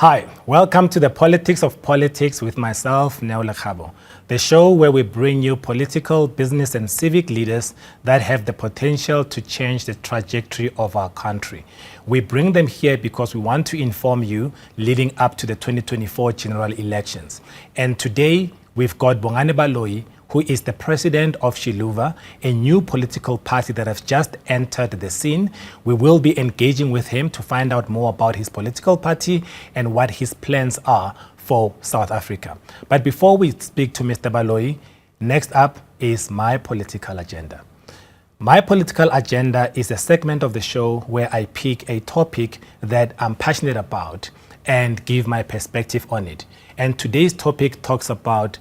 Hi, welcome to the Politics of Politics with myself, Neo Lekgabo, the show where we bring you political, business and civic leaders that have the potential to change the trajectory of our country. We bring them here because we want to inform you leading up to the 2024 general elections. And today we've got Bongani Baloyi, who is the president of Xiluva, a new political party that has just entered the scene. We will be engaging with him to find out more about his political party and what his plans are for South Africa. But before we speak to Mr. Baloyi, next up is My Political Agenda. My Political Agenda is a segment of the show where I pick a topic that I'm passionate about and give my perspective on it. And today's topic talks about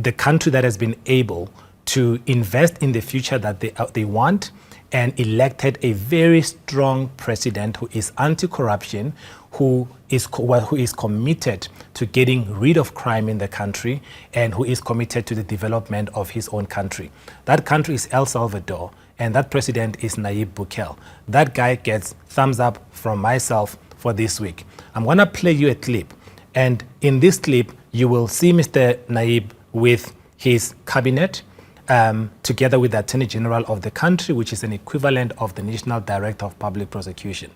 the country that has been able to invest in the future that they want and elected a very strong president who is anti-corruption, who is committed to getting rid of crime in the country and who is committed to the development of his own country. That country is El Salvador and that president is Nayib Bukele. That guy gets thumbs up from myself for this week. I'm going to play you a clip, and in this clip you will see Mr. Nayib with his cabinet, together with the Attorney General of the country, which is an equivalent of the National Director of Public Prosecution.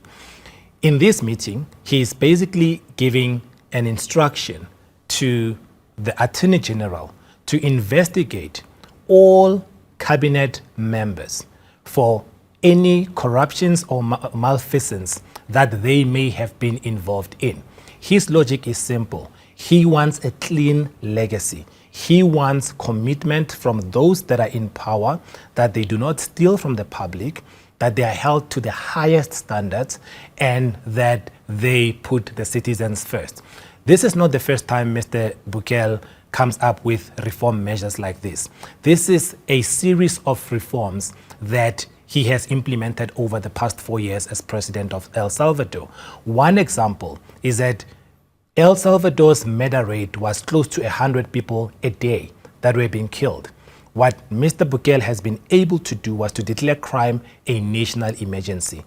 In this meeting, he is basically giving an instruction to the Attorney General to investigate all cabinet members for any corruptions or malfeasance that they may have been involved in. His logic is simple. He wants a clean legacy. He wants commitment from those that are in power, that they do not steal from the public, that they are held to the highest standards, and that they put the citizens first. This is not the first time Mr. Bukele comes up with reform measures like this. This is a series of reforms that he has implemented over the past 4 years as president of El Salvador. One example is that El Salvador's murder rate was close to 100 people a day that were being killed. What Mr. Bukele has been able to do was to declare crime a national emergency,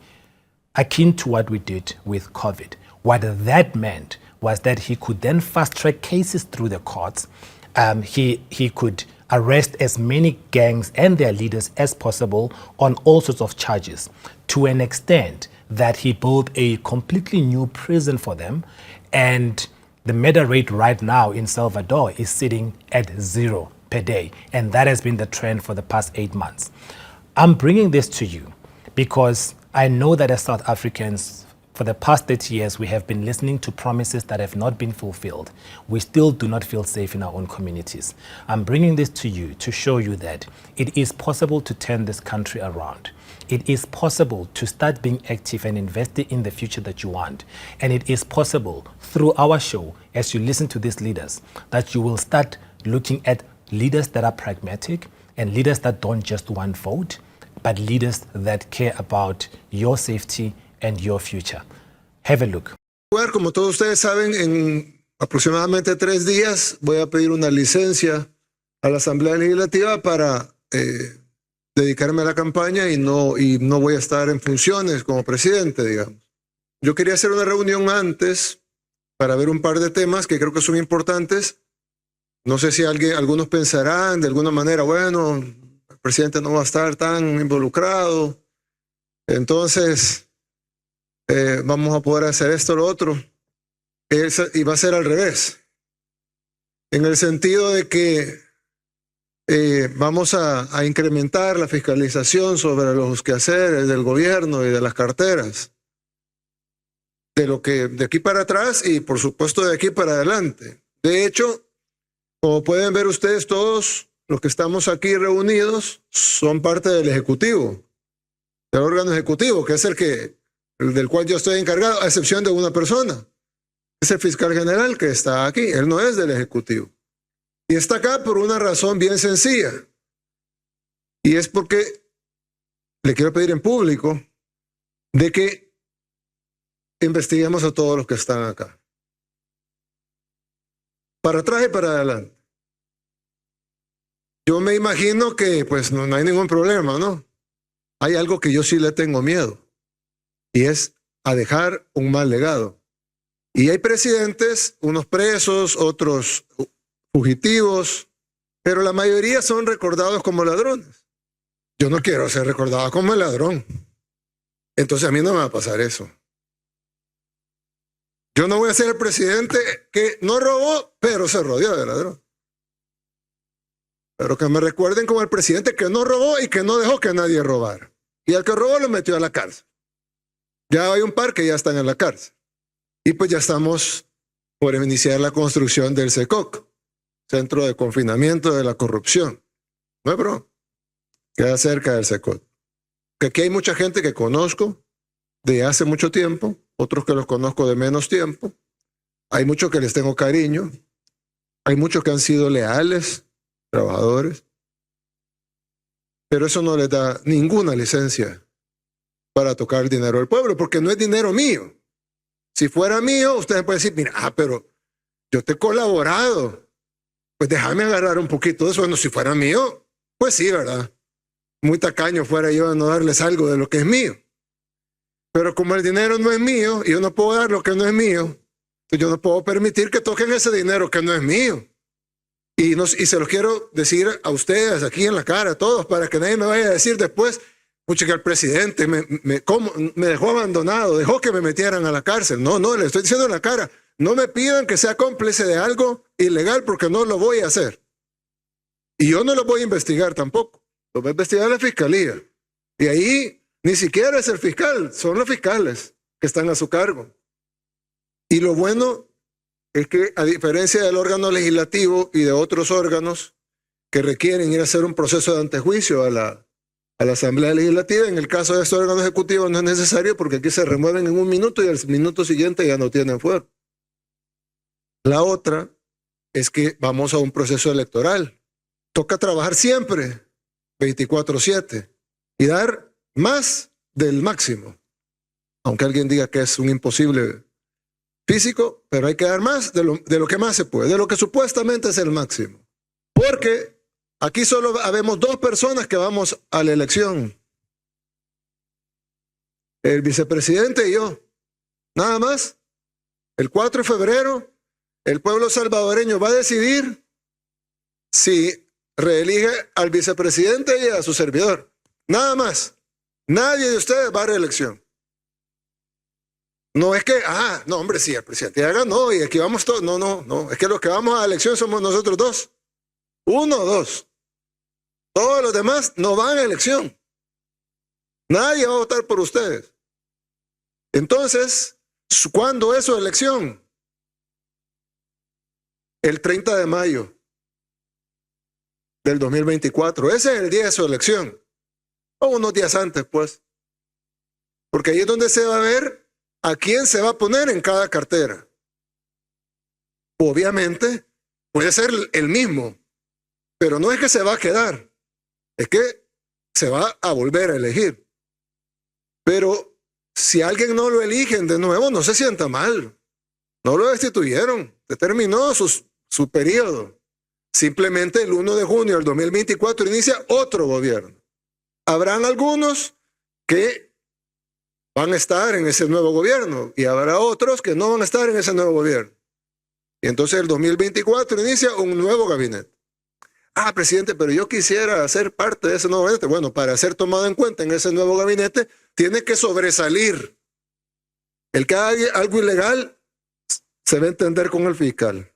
akin to what we did with COVID. What that meant was that he could then fast-track cases through the courts. He could arrest as many gangs and their leaders as possible on all sorts of charges, to an extent that he built a completely new prison for them. And the murder rate right now in Salvador is sitting at 0 per day. And that has been the trend for the past 8 months. I'm bringing this to you because I know that as South Africans, for the past 30 years, we have been listening to promises that have not been fulfilled. We still do not feel safe in our own communities. I'm bringing this to you to show you that it is possible to turn this country around. It is possible to start being active and investing in the future that you want. And it is possible through our show, as you listen to these leaders, that you will start looking at leaders that are pragmatic and leaders that don't just want vote, but leaders that care about your safety and your future. Have a look. Como todos ustedes saben, en aproximadamente 3 días voy a pedir una licencia a la Asamblea Legislativa para dedicarme a la campaña y no voy a estar en funciones como presidente, digamos. Yo quería hacer una reunión antes para ver un par de temas que creo que son importantes. No sé si algunos pensarán de alguna manera, bueno, el presidente no va a estar tan involucrado, entonces vamos a poder hacer esto o lo otro. Y va a ser al revés, en el sentido de que vamos a incrementar la fiscalización sobre los quehaceres del gobierno y de las carteras, de aquí para atrás y por supuesto de aquí para adelante. De hecho, como pueden ver ustedes, todos los que estamos aquí reunidos son parte del Ejecutivo, del órgano ejecutivo, que es el del cual yo estoy encargado, a excepción de una persona. Es el fiscal general que está aquí, él no es del Ejecutivo. Y está acá por una razón bien sencilla. Y es porque le quiero pedir en público de que investiguemos a todos los que están acá. Para atrás y para adelante. Yo me imagino que pues no hay ningún problema, ¿no? Hay algo que yo sí le tengo miedo. Y es a dejar un mal legado. Y hay presidentes, unos presos, otros fugitivos, pero la mayoría son recordados como ladrones. Yo no quiero ser recordado como el ladrón. Entonces a mí no me va a pasar eso. Yo no voy a ser el presidente que no robó, pero se rodeó de ladrón. Pero que me recuerden como el presidente que no robó y que no dejó que nadie robara. Y al que robó lo metió a la cárcel. Ya hay un par que ya están en la cárcel. Y pues ya estamos por iniciar la construcción del SECOC, Centro de Confinamiento de la Corrupción. No es broma. Queda cerca del SECOC. Que aquí hay mucha gente que conozco de hace mucho tiempo, otros que los conozco de menos tiempo. Hay muchos que les tengo cariño. Hay muchos que han sido leales, trabajadores. Pero eso no les da ninguna licencia para tocar el dinero del pueblo, porque no es dinero mío. Si fuera mío, ustedes pueden decir, mira, pero yo te he colaborado, pues déjame agarrar un poquito de eso. Bueno, si fuera mío, pues sí, ¿verdad? Muy tacaño fuera yo a no darles algo de lo que es mío. Pero como el dinero no es mío, y yo no puedo dar lo que no es mío, entonces yo no puedo permitir que toquen ese dinero que no es mío. Y se los quiero decir a ustedes aquí en la cara, a todos, para que nadie me vaya a decir después, pucha, que el presidente me dejó abandonado, dejó que me metieran a la cárcel. No, le estoy diciendo en la cara, no me pidan que sea cómplice de algo ilegal porque no lo voy a hacer. Y yo no lo voy a investigar tampoco, lo va a investigar la fiscalía. Y ahí ni siquiera es el fiscal, son los fiscales que están a su cargo. Y lo bueno es que, a diferencia del órgano legislativo y de otros órganos que requieren ir a hacer un proceso de antejuicio a la Asamblea Legislativa, en el caso de este órgano ejecutivo no es necesario porque aquí se remueven en un minuto y al minuto siguiente ya no tienen fuerza. La otra es que vamos a un proceso electoral. Toca trabajar siempre 24/7 y dar más del máximo. Aunque alguien diga que es un imposible físico, pero hay que dar más de lo que más se puede, de lo que supuestamente es el máximo. Porque aquí solo habemos 2 personas que vamos a la elección. El vicepresidente y yo. Nada más. El 4 de febrero, el pueblo salvadoreño va a decidir si reelige al vicepresidente y a su servidor. Nada más. Nadie de ustedes va a reelección. No es que, no hombre, sí, el presidente ya ganó y aquí vamos todos. No. Es que los que vamos a la elección somos nosotros 2. 1 o 2. Todos los demás no van a elección. Nadie va a votar por ustedes. Entonces, ¿cuándo es su elección? El 30 de mayo del 2024. Ese es el día de su elección. O unos días antes, pues. Porque ahí es donde se va a ver a quién se va a poner en cada cartera. Obviamente, puede ser el mismo, pero no es que se va a quedar, es que se va a volver a elegir. Pero si alguien no lo eligen de nuevo, no se sienta mal. No lo destituyeron, terminó su periodo. Simplemente el 1 de junio del 2024 inicia otro gobierno. Habrán algunos que van a estar en ese nuevo gobierno y habrá otros que no van a estar en ese nuevo gobierno. Y entonces el 2024 inicia un nuevo gabinete. Presidente, pero yo quisiera ser parte de ese nuevo gabinete. Bueno, para ser tomado en cuenta en ese nuevo gabinete, tiene que sobresalir. El que haga algo ilegal se va a entender con el fiscal.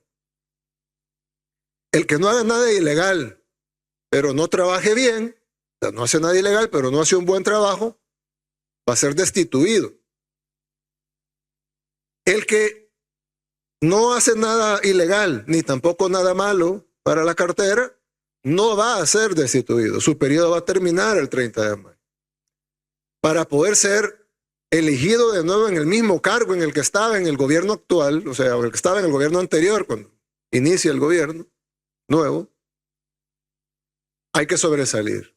El que no haga nada ilegal, pero no trabaje bien, o sea, no hace nada ilegal, pero no hace un buen trabajo, va a ser destituido. El que no hace nada ilegal, ni tampoco nada malo para la cartera, no va a ser destituido. Su periodo va a terminar el 30 de mayo. Para poder ser elegido de nuevo en el mismo cargo en el que estaba en el gobierno actual, o sea, el que estaba en el gobierno anterior, cuando inicia el gobierno nuevo, hay que sobresalir.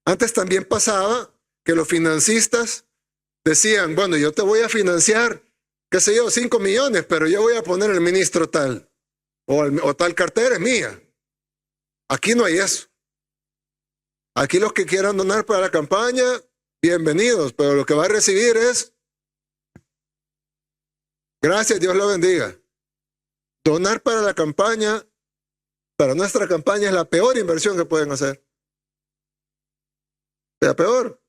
Antes también pasaba que los financistas decían, bueno, yo te voy a financiar, qué sé yo, 5 millones, pero yo voy a poner el ministro tal, o tal cartera es mía. Aquí no hay eso. Aquí los que quieran donar para la campaña, bienvenidos, pero lo que va a recibir es Gracias, Dios lo bendiga. Donar para la campaña, para nuestra campaña, es la peor inversión que pueden hacer. La peor.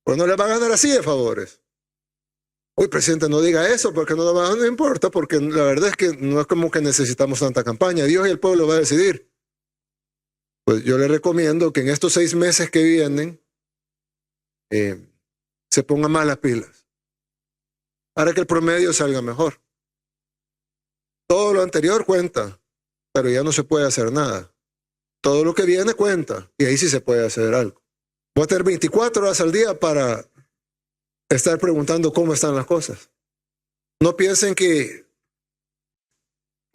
Pues no les va a ganar así de favores. Uy, presidente, no diga eso porque no importa, porque la verdad es que no es como que necesitamos tanta campaña. Dios y el pueblo va a decidir. Pues yo le recomiendo que en estos 6 meses que vienen se pongan más las pilas para que el promedio salga mejor. Todo lo anterior cuenta, pero ya no se puede hacer nada. Todo lo que viene cuenta y ahí sí se puede hacer algo. Voy a tener 24 horas al día para estar preguntando cómo están las cosas. No piensen que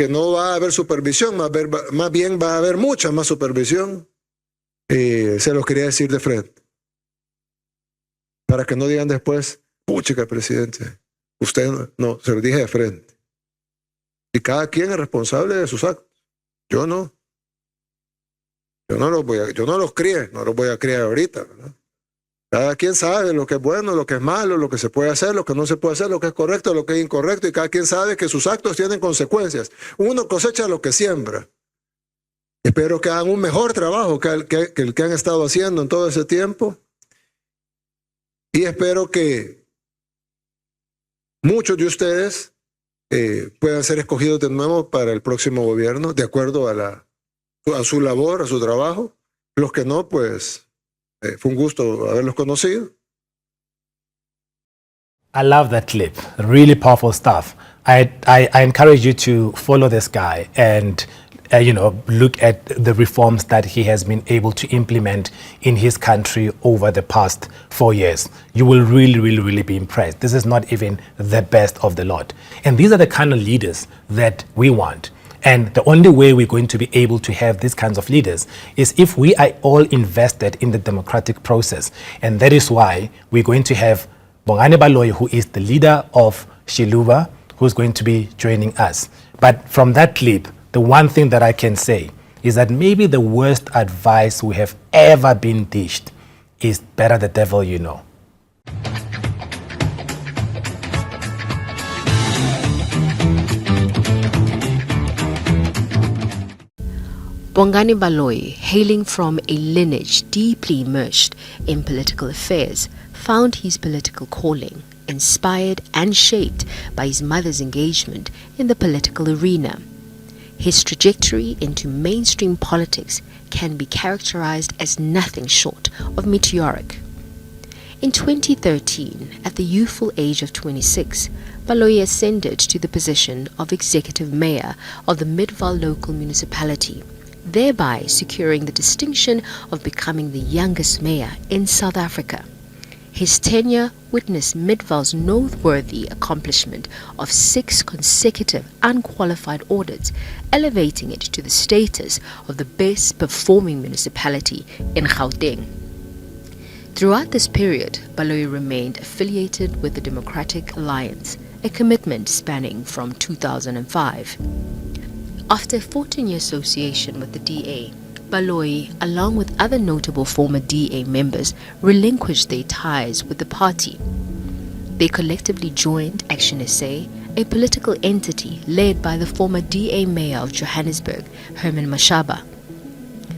no va a haber supervisión, más bien va a haber mucha más supervisión. Se los quería decir de frente. Para que no digan después, puchica, presidente, usted no, se lo dije de frente. Y cada quien es responsable de sus actos. Yo no. Yo no los crié, no los voy a criar ahorita, ¿verdad? Cada quien sabe lo que es bueno, lo que es malo, lo que se puede hacer, lo que no se puede hacer, lo que es correcto, lo que es incorrecto, y cada quien sabe que sus actos tienen consecuencias. Uno cosecha lo que siembra. Espero que hagan un mejor trabajo que el que han estado haciendo en todo ese tiempo. Y espero que muchos de ustedes puedan ser escogidos de nuevo para el próximo gobierno, de acuerdo a su labor, a su trabajo. Los que no, pues fue un gusto haberlos conocido. I love that clip. Really powerful stuff. I encourage you to follow this guy and look at the reforms that he has been able to implement in his country over the past 4 years. You will really be impressed. This is not even the best of the lot. And these are the kind of leaders that we want. And the only way we're going to be able to have these kinds of leaders is if we are all invested in the democratic process. And that is why we're going to have Bongani Baloyi, who is the leader of Xiluva, who's going to be joining us. But from that clip, the one thing that I can say is that maybe the worst advice we have ever been dished is better the devil you know. Bongani Baloyi, hailing from a lineage deeply immersed in political affairs, found his political calling inspired and shaped by his mother's engagement in the political arena. His trajectory into mainstream politics can be characterized as nothing short of meteoric. In 2013, at the youthful age of 26, Baloyi ascended to the position of executive mayor of the Midvaal local municipality, thereby securing the distinction of becoming the youngest mayor in South Africa. His tenure witnessed Midvaal's noteworthy accomplishment of 6 consecutive unqualified audits, elevating it to the status of the best performing municipality in Gauteng. Throughout this period, Baloyi remained affiliated with the Democratic Alliance, a commitment spanning from 2005. After a 14-year association with the DA, Baloyi, along with other notable former DA members, relinquished their ties with the party. They collectively joined ActionSA, a political entity led by the former DA mayor of Johannesburg, Herman Mashaba.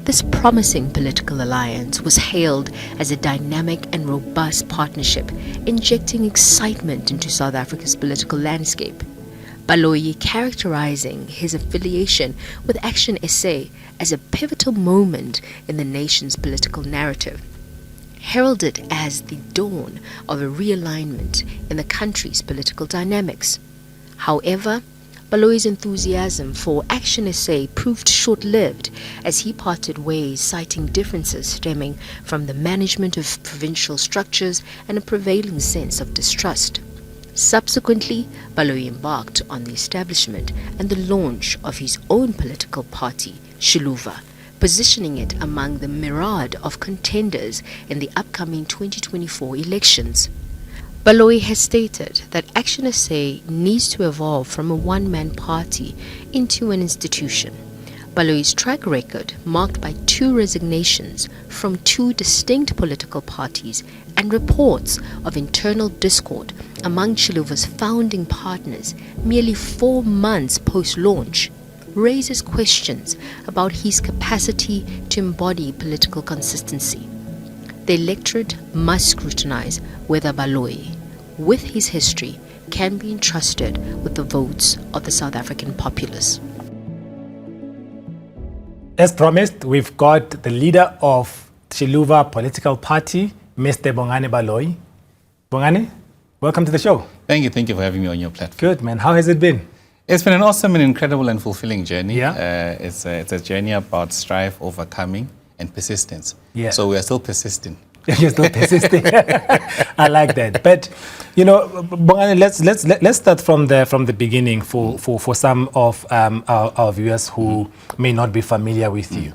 This promising political alliance was hailed as a dynamic and robust partnership, injecting excitement into South Africa's political landscape. Baloyi characterizing his affiliation with ActionSA as a pivotal moment in the nation's political narrative, heralded as the dawn of a realignment in the country's political dynamics. However, Baloyi's enthusiasm for ActionSA proved short-lived as he parted ways, citing differences stemming from the management of provincial structures and a prevailing sense of distrust. Subsequently, Baloyi embarked on the establishment and the launch of his own political party, Xiluva, positioning it among the myriad of contenders in the upcoming 2024 elections. Baloyi has stated that ActionSA needs to evolve from a one-man party into an institution. Baloyi's track record, marked by 2 resignations from 2 distinct political parties and reports of internal discord among Xiluva's founding partners merely 4 months post-launch, raises questions about his capacity to embody political consistency. The electorate must scrutinize whether Baloyi, with his history, can be entrusted with the votes of the South African populace. As promised, we've got the leader of Xiluva political party, Mr. Bongani Baloyi. Bongani, welcome to the show. Thank you for having me on your platform. Good, man. How has it been? It's been an awesome and incredible and fulfilling journey. Yeah. It's a journey about strife, overcoming, and persistence. Yeah. So we are still persisting. You're still persisting. I like that. But you know, Bongani, let's start from the beginning for some of our viewers who may not be familiar with you.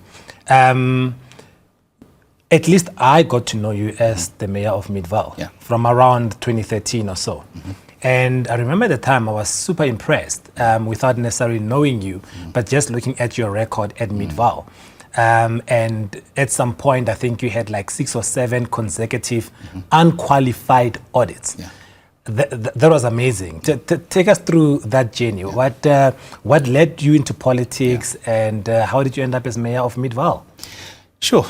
At least I got to know you as the Mayor of Midvaal from around 2013 or so. And I remember at the time I was super impressed without necessarily knowing you, but just looking at your record at Midvaal. And at some point, I think you had like 6 or 7 consecutive unqualified audits. Yeah. That was amazing. Take us through that journey. Yeah. What led you into politics, and how did you end up as Mayor of Midvaal? Sure.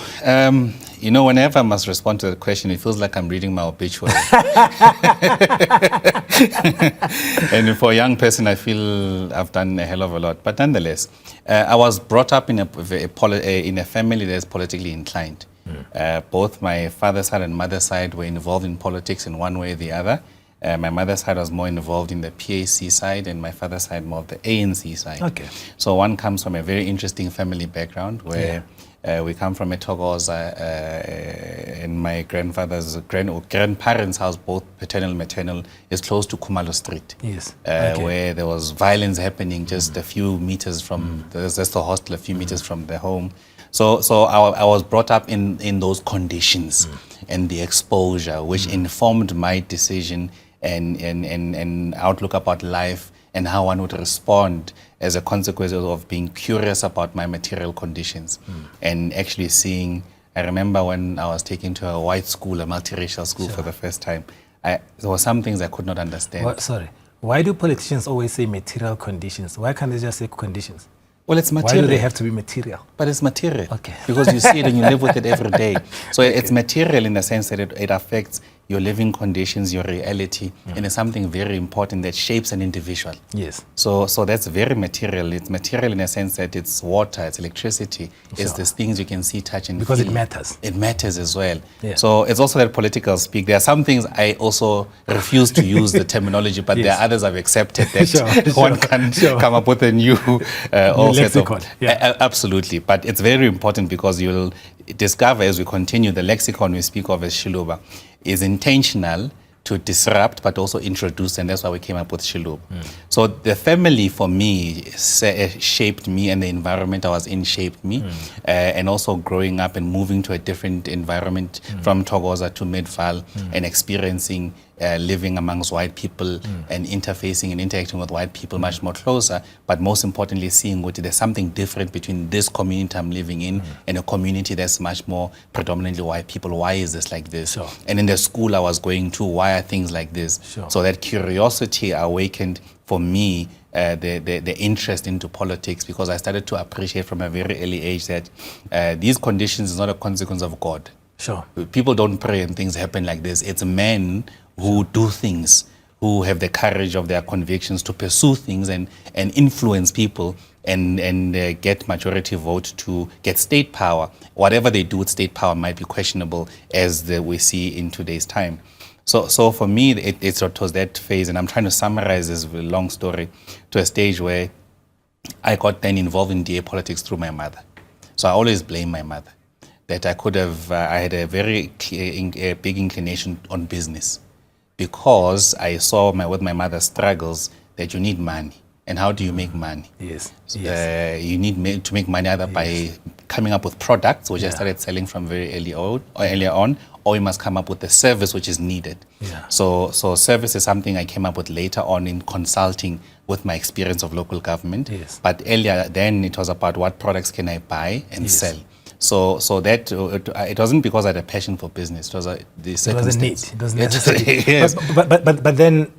You know, whenever I must respond to that question, it feels like I'm reading my obituary. And for a young person, I feel I've done a hell of a lot. But nonetheless, I was brought up in a family that's politically inclined. Both my father's side and mother's side were involved in politics in one way or the other. My mother's side was more involved in the PAC side, and my father's side more of the ANC side. Okay. So one comes from a very interesting family background where we come from a Togoza, and my grandfather's grandparents' house, both paternal and maternal, is close to Kumalo Street. Yes. Where there was violence happening just a few meters from, there's just a hostel a few meters from the home. So I was brought up in those conditions and the exposure, which informed my decision and outlook about life and how one would respond as a consequence of being curious about my material conditions and actually seeing. I remember when I was taken to a white school, a multiracial school for the first time, there were some things I could not understand. Sorry, why do politicians always say material conditions? Why can't they just say conditions? Well, it's material. Why do they have to be material? But it's material. Okay. Because you see it and you live with it every day. So it's material in the sense that it affects your living conditions, your reality, and it's something very important that shapes an individual. Yes. So that's very material. It's material in a sense that it's water, it's electricity, it's these things you can see, touch, and because feel. it matters. It matters as well. Yeah. So it's also that political speak. There are some things I also refuse to use the terminology, but there are others I've accepted that one can come up with a new lexicon. Absolutely. But it's very important because you'll discover as we continue the lexicon we speak of as Xiluva is intentional to disrupt but also introduce, and that's why we came up with Xiluva. So the family for me shaped me, and the environment I was in shaped me, and also growing up and moving to a different environment from Togoza to Midvaal and experiencing living amongst white people and interfacing and interacting with white people much more closer, but most importantly seeing what there's something different between this community I'm living in and a community that's much more predominantly white people. Why is this like this? Sure. And in the school I was going to, why are things like this? Sure. So that curiosity awakened for me the interest into politics, because I started to appreciate from a very early age that these conditions is not a consequence of God. Sure. People don't pray and things happen like this. It's men who do things, who have the courage of their convictions to pursue things and influence people and get majority vote to get state power. Whatever they do with state power might be questionable as we see in today's time. So for me, it was that phase, and I'm trying to summarize this long story to a stage where I got then involved in DA politics through my mother. So I always blame my mother that I could have, I had a very big inclination on business, because I saw with my mother's struggles that you need money. And how do you make money? Yes. You need to make money either by coming up with products, which I started selling from very earlier on, or you must come up with a service which is needed. Yeah. So service is something I came up with later on in consulting with my experience of local government. Yes. But earlier then it was about what products can I buy and sell. So that it wasn't because I had a passion for business. It was the circumstance. It was necessary. Yes. But then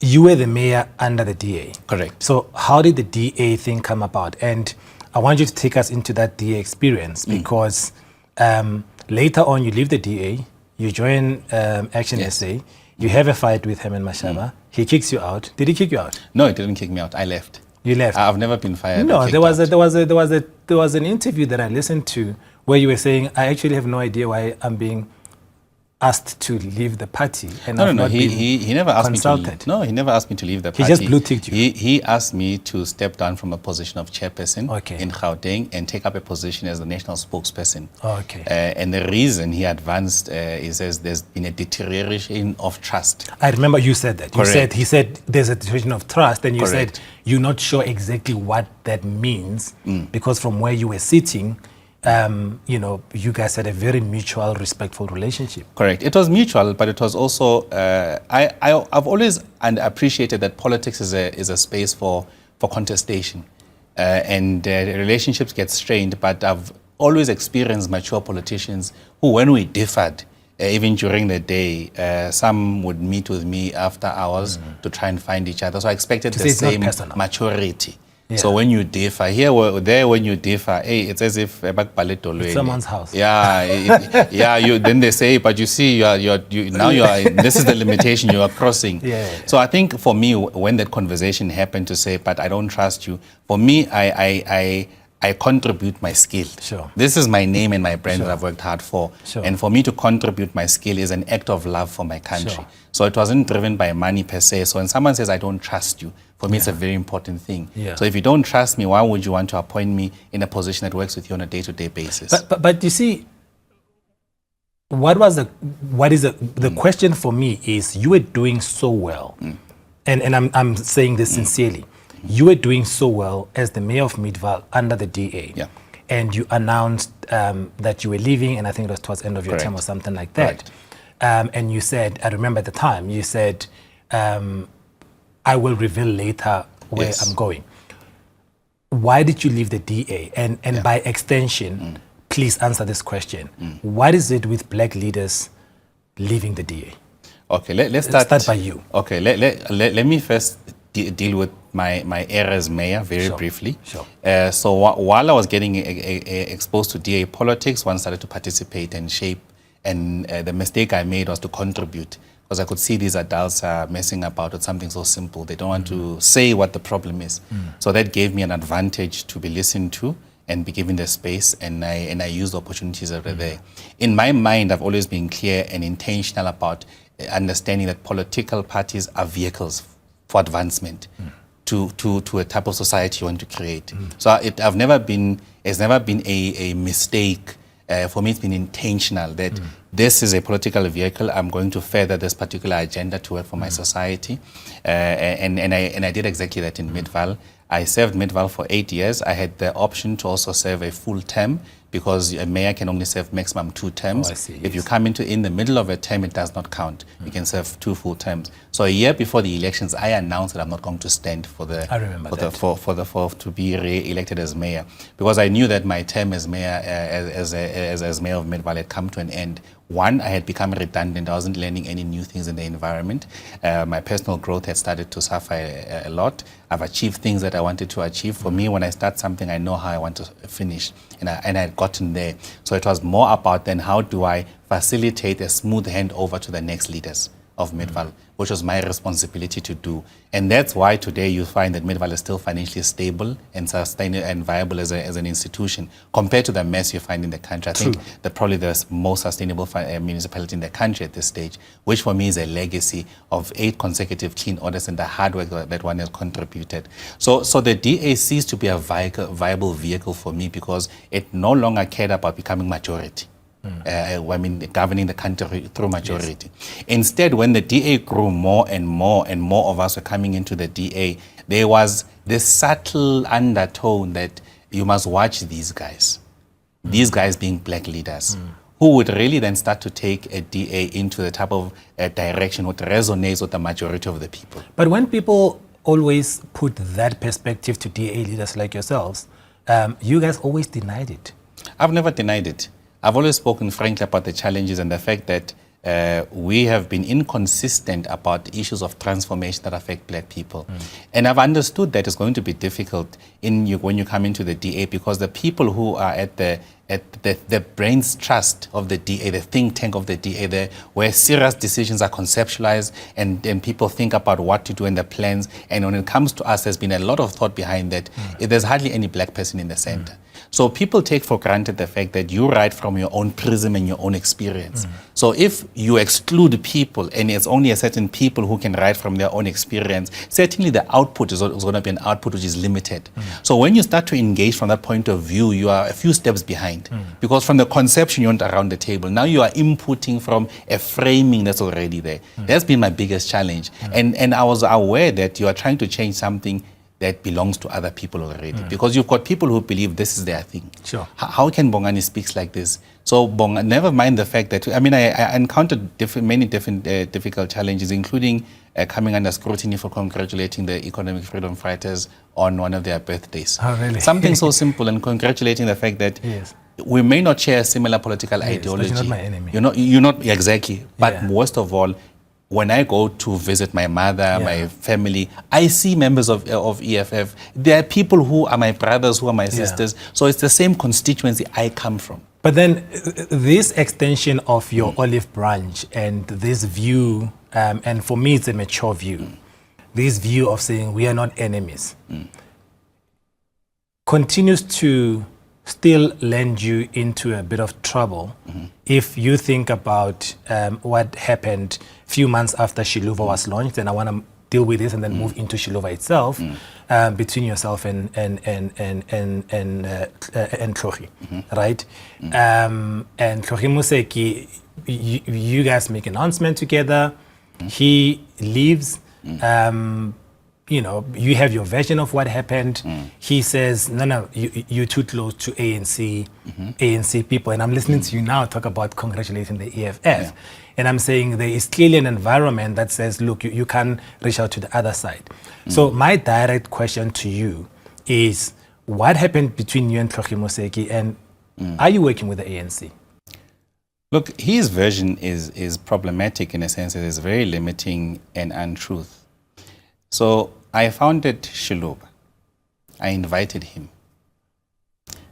you were the mayor under the DA. Correct. So how did the DA thing come about? And I want you to take us into that DA experience because later on you leave the DA, you join ActionSA, you have a fight with Herman Mashaba, he kicks you out. Did he kick you out? No, he didn't kick me out. I left. You left? I've never been fired. No, there was an interview that I listened to where you were saying, I actually have no idea why I'm being asked to leave the party. And No. He never asked consulted. me to leave. No, he never asked me to leave the party. He just blue-ticked you. He asked me to step down from a position of chairperson in Gauteng and take up a position as the national spokesperson. Okay. And the reason he advanced, he says there's been a deterioration of trust. I remember you said that. He said there's a deterioration of trust, and you Correct. said you're not sure exactly what that means because from where you were sitting, you guys had a very mutual, respectful relationship. Correct. It was mutual, but it was also, I've always appreciated that politics is a space for contestation. And relationships get strained, but I've always experienced mature politicians who, when we differed, even during the day, some would meet with me after hours to try and find each other. So I expected the same maturity. Yeah. So when you differ, when you differ, hey, it's as if it's someone's house. Yeah, then they say, but you see, this is the limitation you are crossing. Yeah. So I think for me, when that conversation happened to say, but I don't trust you, for me, I contribute my skill. Sure. This is my name and my brand that I've worked hard for. Sure. And for me to contribute my skill is an act of love for my country. Sure. So it wasn't driven by money per se. So when someone says, I don't trust you, for me, it's a very important thing. Yeah. So if you don't trust me, why would you want to appoint me in a position that works with you on a day-to-day basis? But you see, the question for me is, you were doing so well, and I'm saying this sincerely. You were doing so well as the Mayor of Midvaal under the DA. Yeah. And you announced that you were leaving, and I think it was towards the end of your term or something like that. And you said, I remember at the time, you said, I will reveal later where I'm going. Why did you leave the DA? And by extension, please answer this question. What is it with black leaders leaving the DA? Okay, let's start by you. Okay, let me first deal with my era as mayor very briefly. Sure. So while I was getting exposed to DA politics, one started to participate and shape. And the mistake I made was to contribute, because I could see these adults are messing about with something so simple. They don't want to say what the problem is. So that gave me an advantage to be listened to and be given the space, and I used the opportunities that were there. In my mind, I've always been clear and intentional about understanding that political parties are vehicles for advancement to a type of society you want to create. So it's never been a mistake. For me, it's been intentional that this is a political vehicle. I'm going to further this particular agenda to work for my society. And I did exactly that in Midvaal. I served Midvaal for 8 years. I had the option to also serve a full term, because a mayor can only serve maximum 2 terms. Oh, I see, if you come in the middle of a term, it does not count. You can serve 2 full terms. So a year before the elections, I announced that I'm not going to stand for to be re-elected as mayor, because I knew that my term as mayor, as mayor of Midvaal, had come to an end. One, I had become redundant. I wasn't learning any new things in the environment. My personal growth had started to suffer a lot. I've achieved things that I wanted to achieve. For me, when I start something, I know how I want to finish, and I had gotten there. So it was more about then how do I facilitate a smooth handover to the next leaders of Midvaal, which was my responsibility to do. And that's why today you find that Midvaal is still financially stable and sustainable and viable as an institution compared to the mess you find in the country. I think that probably the most sustainable municipality in the country at this stage, which for me is a legacy of 8 consecutive clean audits and the hard work that one has contributed. So the DA ceased to be a viable vehicle for me, because it no longer cared about becoming majority. governing the country through majority. Yes. Instead, when the DA grew more and more and more of us were coming into the DA, there was this subtle undertone that you must watch these guys being black leaders, who would really then start to take a DA into the type of direction that resonates with the majority of the people. But when people always put that perspective to DA leaders like yourselves, you guys always denied it. I've never denied it. I've always spoken frankly about the challenges and the fact that we have been inconsistent about issues of transformation that affect black people. And I've understood that it's going to be difficult when you come into the DA, because the people who are at the brains trust of the DA, the think tank of the DA, where serious decisions are conceptualized and people think about what to do in the plans. And when it comes to us, there's been a lot of thought behind that. There's hardly any black person in the center. So people take for granted the fact that you write from your own prism and your own experience. So if you exclude people and it's only a certain people who can write from their own experience, certainly the output is going to be an output which is limited. So when you start to engage from that point of view, you are a few steps behind. Because from the conception you want around the table, now you are inputting from a framing that's already there. That's been my biggest challenge. And I was aware that you are trying to change something that belongs to other people already. Because you've got people who believe this is their thing. Sure. How can Bongani speak like this? So never mind the fact that, I encountered many different difficult challenges, including coming under scrutiny for congratulating the economic freedom fighters on one of their birthdays. Oh, really? Something so simple, and congratulating the fact that we may not share a similar political ideology. But you're not my enemy. You're not exactly. But worst of all, when I go to visit my mother, my family, I see members of EFF. There are people who are my brothers, who are my sisters. So it's the same constituency I come from. But then this extension of your olive branch and this view, and for me it's a mature view, this view of saying we are not enemies, continues to still land you into a bit of trouble if you think about what happened a few months after Xiluva was launched, and I want to deal with this and then move into Xiluva itself, between yourself and Tlogi, right? And Tlogi Moseki, you guys make an announcement together. He leaves. You have your version of what happened. He says, no, you're too close to ANC people. And I'm listening to you now talk about congratulating the EFF. And I'm saying there is clearly an environment that says, look, you can reach out to the other side. So my direct question to you is, what happened between you and Tlogi Moseki, and are you working with the ANC? Look, his version is problematic in a sense that it's very limiting and untruth. So I founded Xiluva. I invited him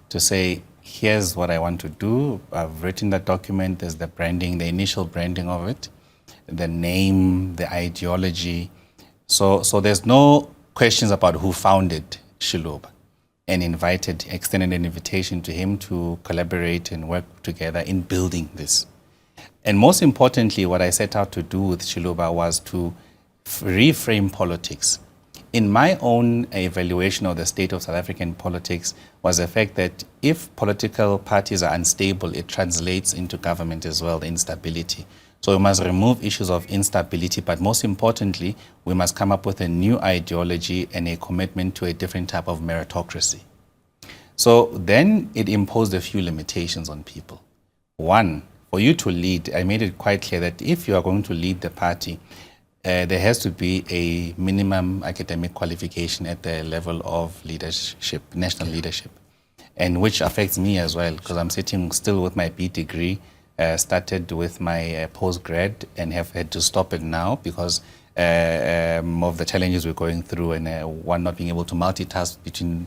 to say, here's what I want to do. I've written that document. There's the branding, the initial branding of it, the name, the ideology. So there's no questions about who founded Xiluva, and extended an invitation to him to collaborate and work together in building this. And most importantly, what I set out to do with Xiluva was to reframe politics. In my own evaluation of the state of South African politics was the fact that if political parties are unstable, it translates into government as well, the instability. So we must remove issues of instability, but most importantly, we must come up with a new ideology and a commitment to a different type of meritocracy. So then it imposed a few limitations on people. One, for you to lead, I made it quite clear that if you are going to lead the party, there has to be a minimum academic qualification at the level of leadership, national leadership, and which affects me as well, because I'm sitting still with my B degree, started with my postgrad and have had to stop it now because of the challenges we're going through, and one not being able to multitask between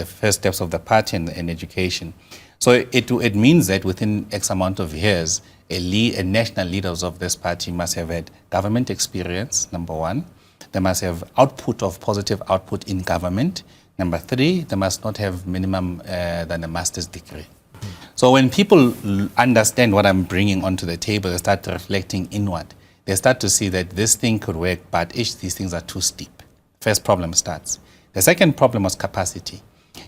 first steps of the party and education. So it means that within X amount of years, a national leaders of this party must have had government experience, number one. They must have positive output in government. Number three, they must not have minimum than a master's degree. So when people understand what I'm bringing onto the table, they start reflecting inward. They start to see that this thing could work, but these things are too steep. First problem starts. The second problem was capacity.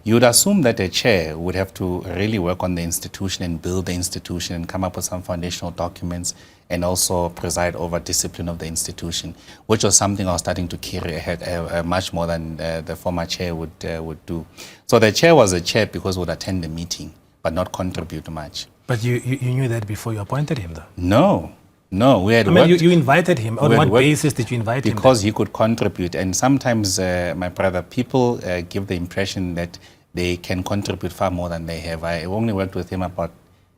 You would assume that a chair would have to really work on the institution and build the institution and come up with some foundational documents and also preside over discipline of the institution, which was something I was starting to carry ahead much more than the former chair would do. So the chair was a chair because he would attend the meeting, but not contribute much. But you knew that before you appointed him, though? No, we had I mean, you invited him. On what basis did you invite him? Because he could contribute. And sometimes, my brother, people give the impression that they can contribute far more than they have. I only worked with him about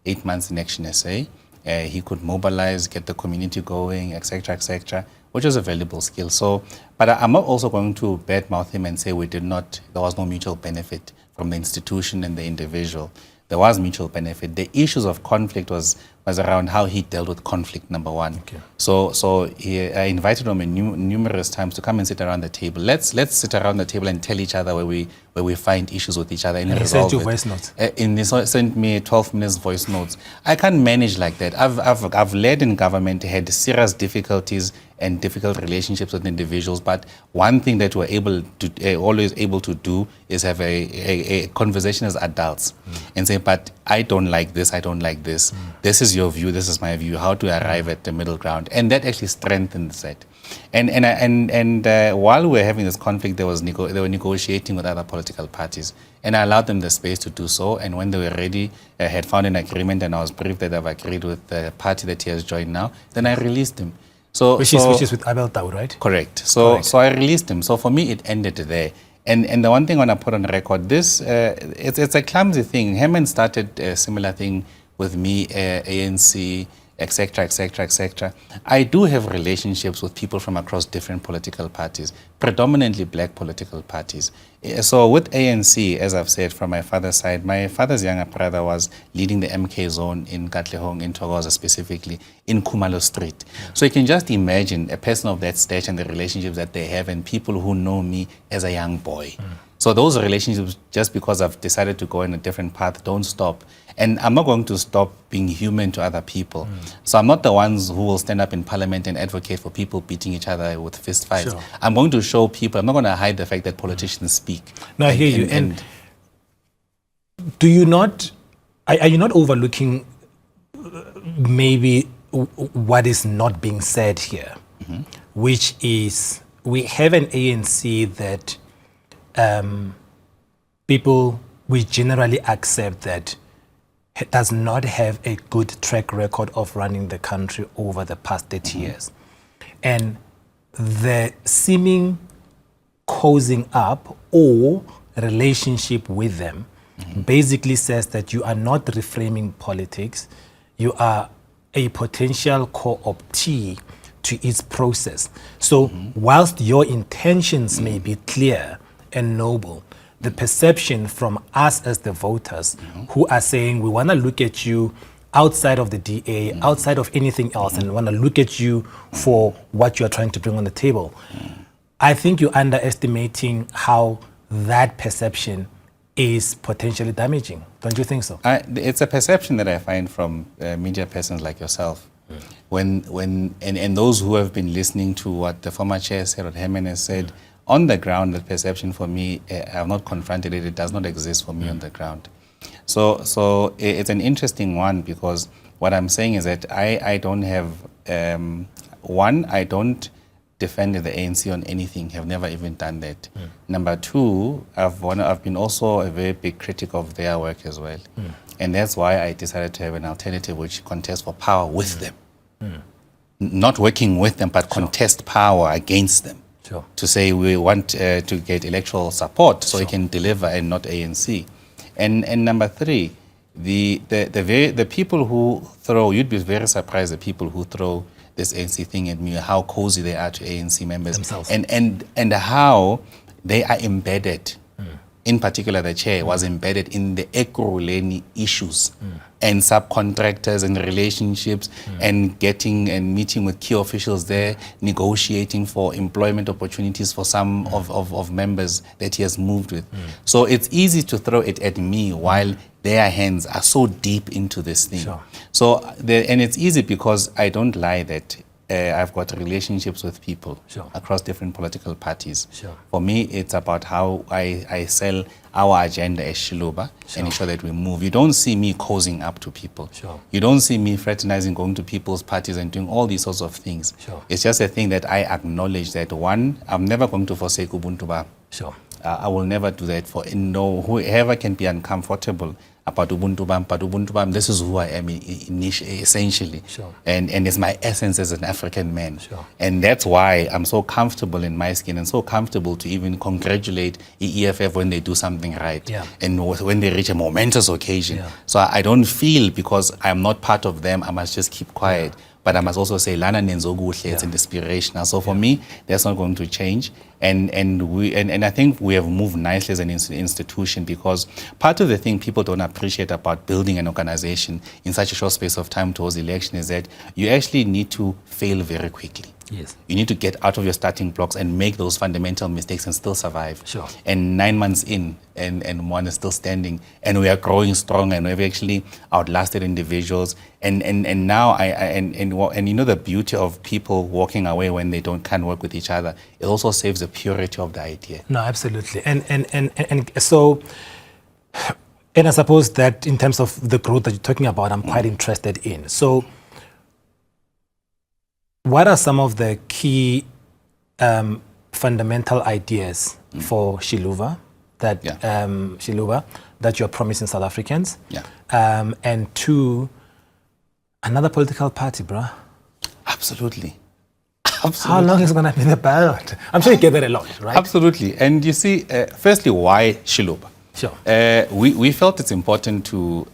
8 months in ActionSA. He could mobilize, get the community going, etc., which was a valuable skill. So, but I'm not also going to badmouth him and say there was no mutual benefit from the institution and the individual. There was mutual benefit. The issues of conflict was around how he dealt with conflict, number one. Okay. So I invited him numerous times to come and sit around the table. Let's sit around the table and tell each other where we find issues with each other and resolve it. He sent you voice notes? He sent me 12 minutes voice notes. I can't manage like that. I've led in government, had serious difficulties and difficult relationships with individuals, but one thing that we're always able to do is have a conversation as adults and say, but I don't like this, I don't like this. This is your view, this is my view, how to arrive at the middle ground. And that actually strengthens it. And while we were having this conflict, they were negotiating with other political parties. And I allowed them the space to do so. And when they were ready, I had found an agreement and I was briefed that I've agreed with the party that he has joined now, then I released him. Which is with Abel Tau, right? Correct. So I released him. So for me, it ended there. And the one thing I want to put on record, it's a clumsy thing. Herman started a similar thing with me, ANC, etc. I do have relationships with people from across different political parties, predominantly black political parties. So with ANC, as I've said, from my father's side, my father's younger brother was leading the MK zone in Katlehong, in Thokoza specifically, in Khumalo Street. So you can just imagine a person of that stage and the relationships that they have and people who know me as a young boy. So those relationships, just because I've decided to go in a different path, don't stop. And I'm not going to stop being human to other people. So I'm not the ones who will stand up in parliament and advocate for people beating each other with fist fights. Sure. I'm going to show people, I'm not going to hide the fact that politicians speak. No, I hear you. And do you not, are you not overlooking maybe what is not being said here, which is we have an ANC that people, we generally accept that it does not have a good track record of running the country over the past 30 years. And the seeming cozying up or relationship with them basically says that you are not reframing politics, you are a potential co-optee to its process. So whilst your intentions may be clear and noble, the perception from us as the voters who are saying we want to look at you outside of the DA, outside of anything else, and want to look at you for what you are trying to bring on the table. I think you're underestimating how that perception is potentially damaging. Don't you think so? It's a perception that I find from media persons like yourself. And those who have been listening to what the former chair said, what Herman has said, on the ground, the perception for me, I have not confronted it. It does not exist for me on the ground. So it's an interesting one because what I'm saying is that I don't have, I don't defend the ANC on anything. Have never even done that. Number two, I've been also a very big critic of their work as well. And that's why I decided to have an alternative which contests for power with them. Not working with them, but contest power against them. To say we want to get electoral support so it can deliver and not ANC. And number three, the people who throw, you'd be very surprised the people who throw this ANC thing at me, how cozy they are to ANC members themselves. And how they are embedded. In particular, the chair was embedded in the Ekurhuleni issues and subcontractors and relationships and getting and meeting with key officials there, negotiating for employment opportunities for some of members that he has moved with. So it's easy to throw it at me while their hands are so deep into this thing. So and it's easy because I don't lie that I've got relationships with people Sure. across different political parties. Sure. For me, it's about how I sell our agenda as Xiluva Sure. and ensure that we move. You don't see me cozying up to people. Sure. You don't see me fraternizing, going to people's parties and doing all these sorts of things. Sure. It's just a thing that I acknowledge that, one, I'm never going to forsake Ubuntu. Sure. I will never do that for whoever can be uncomfortable about Ubuntu Bam, but Ubuntu Bam, this is who I am essentially. Sure. And it's my essence as an African man. Sure. And that's why I'm so comfortable in my skin and so comfortable to even congratulate EFF when they do something right. Yeah. And when they reach a momentous occasion. Yeah. So I don't feel because I'm not part of them, I must just keep quiet. Yeah. But I must also say, Lana Nenzoguhle, it's inspirational. So for me, that's not going to change. And I think we have moved nicely as an institution, because part of the thing people don't appreciate about building an organization in such a short space of time towards election is that you actually need to fail very quickly. Yes. You need to get out of your starting blocks and make those fundamental mistakes and still survive. Sure. And 9 months in, and one is still standing, and we are growing strong, and we've actually outlasted individuals. And now and you know, the beauty of people walking away when they can't work with each other, it also saves the purity of the idea. No, absolutely. And so, and I suppose that in terms of the growth that you're talking about, I'm quite interested in. So, what are some of the key fundamental ideas for Xiluva that Xiluva that you're promising South Africans? Yeah. And two, another political party, bruh. Absolutely. How long is it going to be the ballot? I'm sure you get that a lot, right? Absolutely. And you see, firstly, why Xiluva? Sure. We felt it's important to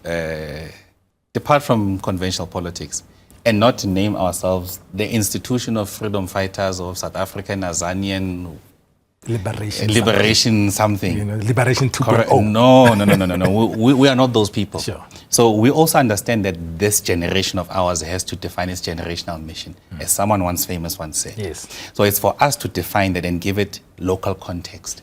depart from conventional politics and not to name ourselves the Institution of Freedom Fighters of South African Azanian Liberation something. You know, Liberation 2.0. No. We are not those people. Sure. So we also understand that this generation of ours has to define its generational mission, as someone once famous once said. Yes. So it's for us to define that and give it local context.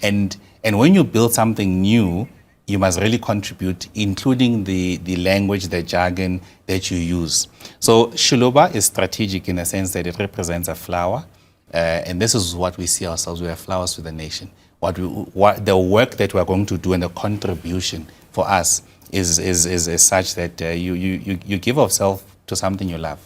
And when you build something new, you must really contribute, including the language, the jargon that you use. So Xiluva is strategic in the sense that it represents a flower. And this is what we see ourselves. We are flowers to the nation. The work that we are going to do and the contribution for us is such that you give yourself to something you love.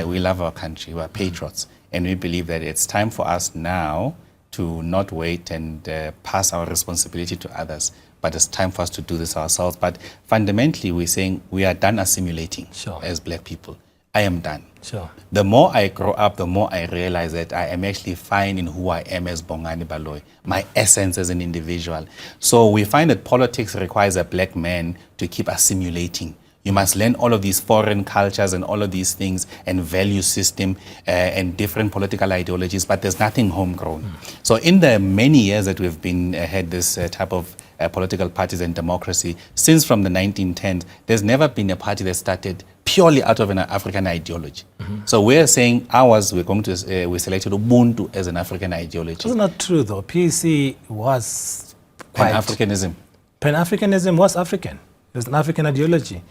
We love our country. We are patriots. And we believe that it's time for us now to not wait and pass our responsibility to others, but it's time for us to do this ourselves. But fundamentally, we're saying we are done assimilating as black people. I am done. Sure. The more I grow up, the more I realize that I am actually fine in who I am as Bongani Baloyi, my essence as an individual. So we find that politics requires a black man to keep assimilating. You must learn all of these foreign cultures and all of these things and value system and different political ideologies, but there's nothing homegrown. So in the many years that we've been had this type of political parties and democracy, since from the 1910s, there's never been a party that started purely out of an African ideology. So we're saying ours, we selected Ubuntu as an African ideology. That's not true, though. PEC was quite... Pan-Africanism. Pan-Africanism was African. It was an African ideology.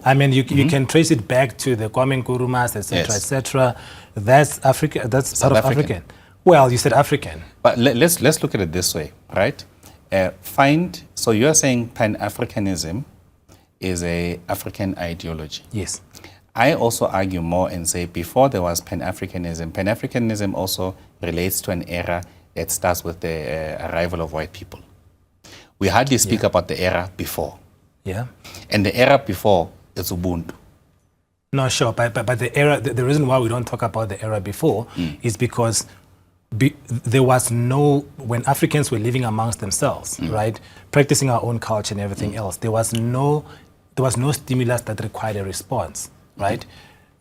I mean, you can trace it back to the Kwame Nkrumahs, etc., etc. That's Africa. That's part of African. Well, you said African. But let's look at it this way, right? So you're saying Pan-Africanism is a African ideology. Yes. I also argue more and say before there was Pan-Africanism, Pan-Africanism also relates to an era that starts with the arrival of white people. We hardly speak about the era before. Yeah. And the era before is Ubuntu. No, sure. But the era, the reason why we don't talk about the era before is because there was no, when Africans were living amongst themselves, right, practicing our own culture and everything else, there was no stimulus that required a response, right?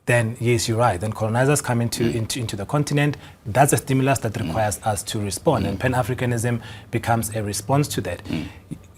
Then, yes, you're right. Then colonizers come into the continent. That's a stimulus that requires us to respond. And Pan-Africanism becomes a response to that.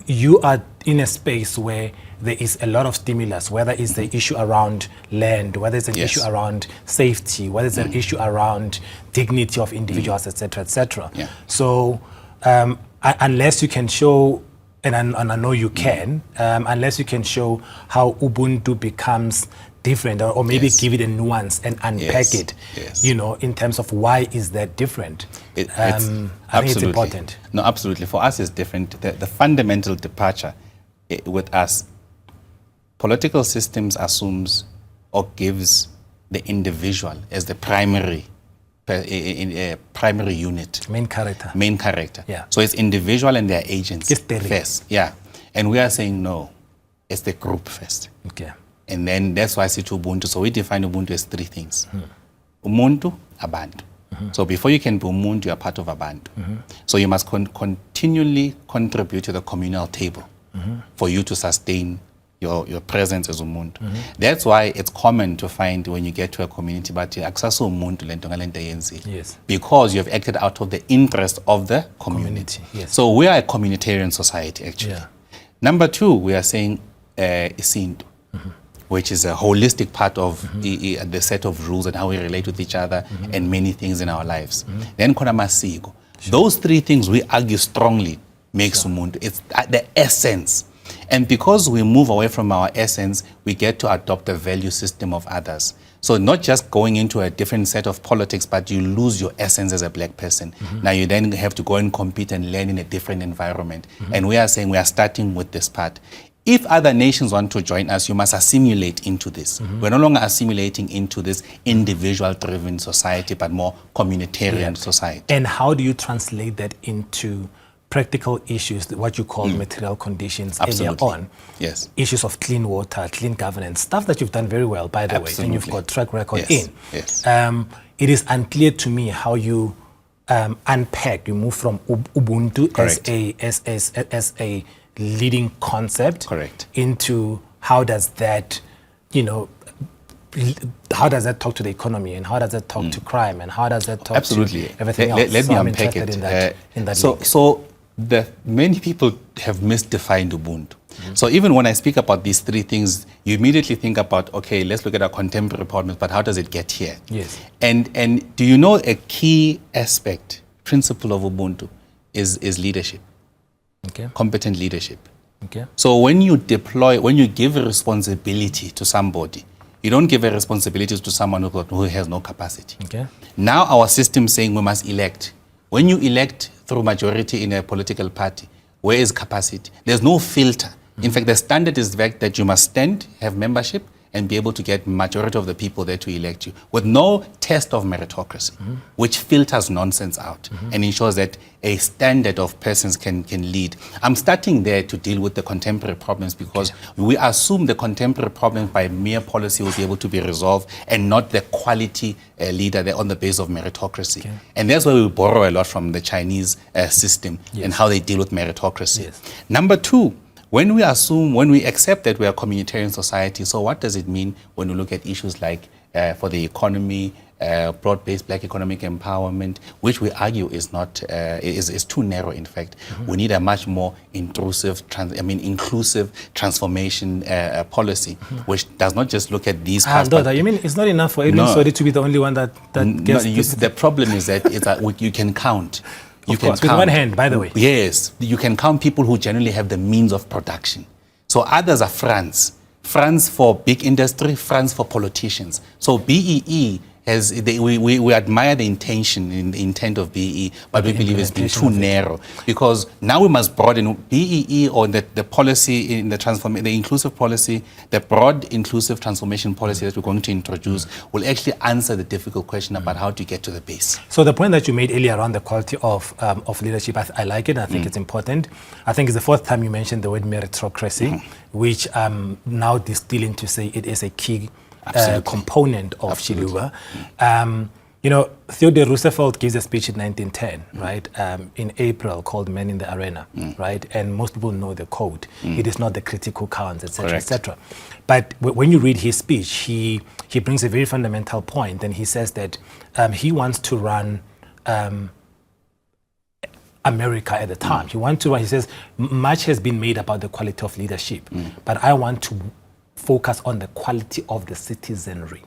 You are in a space where there is a lot of stimulus, whether it's the issue around land, whether it's an issue around safety, whether it's an issue around dignity of individuals, etc., etc. So unless you can show, and I know you can, unless you can show how Ubuntu becomes different, or maybe give it a nuance and unpack it, Yes. in terms of why is that different? I think it's important. No, absolutely. For us, it's different. The fundamental departure with us, political systems assumes or gives the individual as the primary unit. Main character. Main character. Yeah. So it's individual and their agents History. first. Yeah. And we are saying no, it's the group first. Okay. And then that's why I say to Ubuntu. So we define Ubuntu as three things. Umuntu, abantu. So before you can be Umuntu, you are part of abantu. So you must continually contribute to the communal table for you to sustain your presence as Umuntu. That's why it's common to find when you get to a community, but aksaso Umuntu lento ngalento yenzile. Yes. Because you have acted out of the interest of the community. Yes. So we are a communitarian society, actually. Yeah. Number two, we are saying isintu, which is a holistic part of the set of rules and how we relate with each other and many things in our lives. Then khona masiko. Those three things we argue strongly makes umuntu. It's the essence. And because we move away from our essence, we get to adopt the value system of others. So not just going into a different set of politics, but you lose your essence as a black person. Now you then have to go and compete and learn in a different environment. And we are saying we are starting with this part. If other nations want to join us, you must assimilate into this. We're no longer assimilating into this individual-driven society, but more communitarian society. And how do you translate that into practical issues, what you call material conditions earlier on? Yes. Issues of clean water, clean governance, stuff that you've done very well, by the way, and you've got track record in. Yes. It is unclear to me how you unpack, you move from Ubuntu as a leading concept into how does that, how does that talk to the economy, and how does that talk to crime, and how does that talk to everything else? Let me unpack it. In that so many people have misdefined Ubuntu. So even when I speak about these three things, you immediately think about, okay, let's look at our contemporary problems, but how does it get here? Yes. And do you know a key aspect, principle of Ubuntu is leadership. Okay. Competent leadership. Okay. So when you give a responsibility to somebody, you don't give a responsibility to someone who has no capacity. Okay. Now our system is saying we must elect. When you elect through majority in a political party, where is capacity? There's no filter. In fact, the standard is that you must stand, have membership, and be able to get majority of the people there to elect you with no test of meritocracy, which filters nonsense out and ensures that a standard of persons can lead. I'm starting there to deal with the contemporary problems because we assume the contemporary problems by mere policy will be able to be resolved and not the quality leader there on the basis of meritocracy. Okay. And that's why we borrow a lot from the Chinese system and how they deal with meritocracy. Yes. Number two, when we accept that we are a communitarian society, so what does it mean when we look at issues like for the economy, broad-based black economic empowerment, which we argue is not is too narrow. In fact, we need a much more inclusive transformation policy, which does not just look at these parts. You mean it's not enough for Edwin Sodi to be the only one that gets the problem is that you can count. You can count. With one hand, by the way. Yes, you can count people who generally have the means of production. So others are France for big industry, France for politicians. So BEE we admire the intent of BEE, but we believe it's been too narrow because now we must broaden BEE or the policy in the inclusive policy, the broad inclusive transformation policy that we're going to introduce will actually answer the difficult question about how to get to the base. So the point that you made earlier around the quality of leadership, I like it. I think it's important. I think it's the fourth time you mentioned the word meritocracy, which now distilling to say it is a key component of Xiluva. Theodore Roosevelt gives a speech in 1910, right, in April called Men in the Arena, right? And most people know the quote. It is not the critic who counts, etc., etc. But when you read his speech, he brings a very fundamental point, and he says that he wants to run America at the time. He says, much has been made about the quality of leadership, but I want to focus on the quality of the citizenry,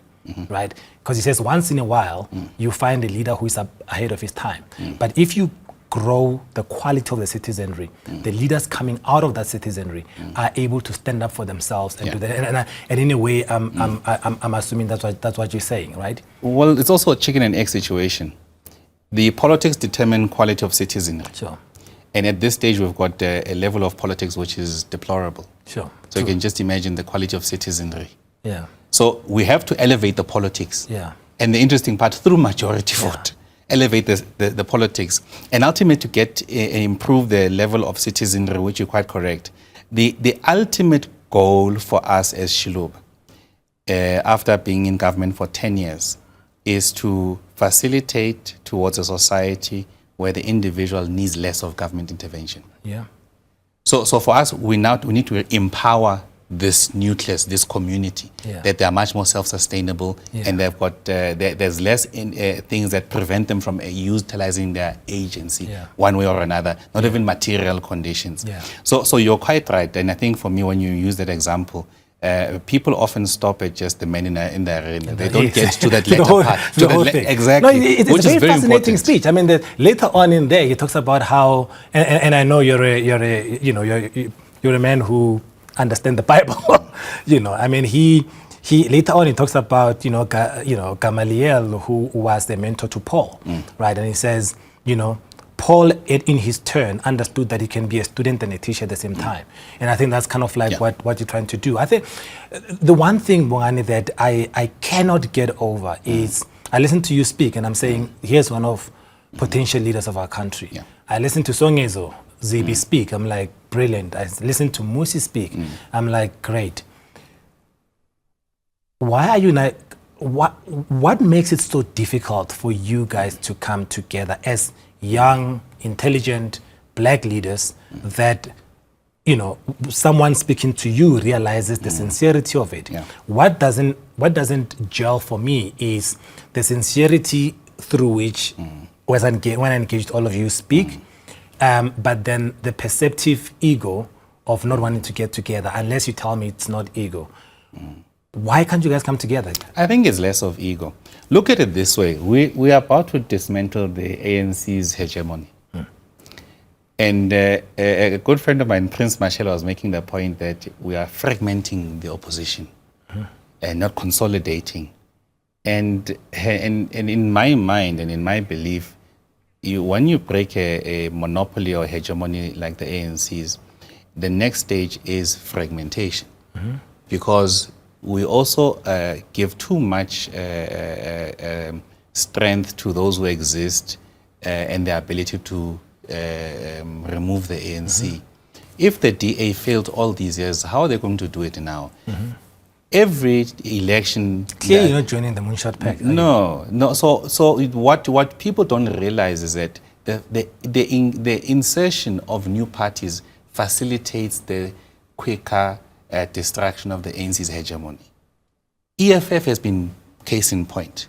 right? Because he says once in a while, you find a leader who is ahead of his time. But if you grow the quality of the citizenry, the leaders coming out of that citizenry are able to stand up for themselves and do that. And in a way, I'm assuming that's what you're saying, right? Well, it's also a chicken and egg situation. The politics determine quality of citizenry. Sure. And at this stage, we've got a level of politics which is deplorable. Sure. So you can just imagine the quality of citizenry. Yeah. So we have to elevate the politics. Yeah. And the interesting part, through majority vote, elevate the politics. And ultimately to get improve the level of citizenry, which you're quite correct. The ultimate goal for us as Xiluva, after being in government for 10 years, is to facilitate towards a society where the individual needs less of government intervention. Yeah. So for us, we need to empower this nucleus, this community, that they are much more self-sustainable, and they've got there's less things that prevent them from utilizing their agency one way or another, not even material conditions. So you're quite right, and I think for me, when you use that example, people often stop at just the men in the arena. They don't get to that later part. The whole thing. Exactly. No, it's which a very is very fascinating important. speech. I mean, later on in there, he talks about how, and I know you're a man who understands the Bible. I mean, he later on he talks about Gamaliel, who was the mentor to Paul, right? And he says, Paul, in his turn, understood that he can be a student and a teacher at the same time. And I think that's kind of like what you're trying to do. I think the one thing, Bongani, that I cannot get over is, I listen to you speak and I'm saying, here's one of potential leaders of our country. I listen to Songezo Zibi speak, I'm like, brilliant. I listen to Musi speak, I'm like, great. Why are you like, what makes it so difficult for you guys to come together as young, intelligent black leaders that, someone speaking to you realizes the sincerity of it? What doesn't gel for me is the sincerity through which, when I engaged all of you speak, but then the perceptive ego of not wanting to get together, unless you tell me it's not ego. Why can't you guys come together? I think it's less of ego. Look at it this way. We are about to dismantle the ANC's hegemony. And a good friend of mine, Prince Marshall, was making the point that we are fragmenting the opposition and not consolidating. And in my mind and in my belief, when you break a monopoly or hegemony like the ANC's, the next stage is fragmentation. Because we also give too much strength to those who exist and their ability to remove the ANC. If the DA failed all these years, how are they going to do it now? Every election... Clearly you're not joining the Moonshot Pact. No. So what people don't realize is that the insertion of new parties facilitates the quicker destruction of the ANC's hegemony. EFF has been case in point,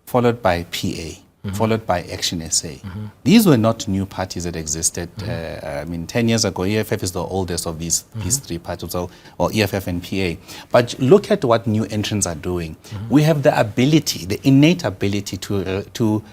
followed by PA, followed by ActionSA. These were not new parties that existed. 10 years ago, EFF is the oldest of these three parties, or EFF and PA. But look at what new entrants are doing. We have the ability, the innate ability to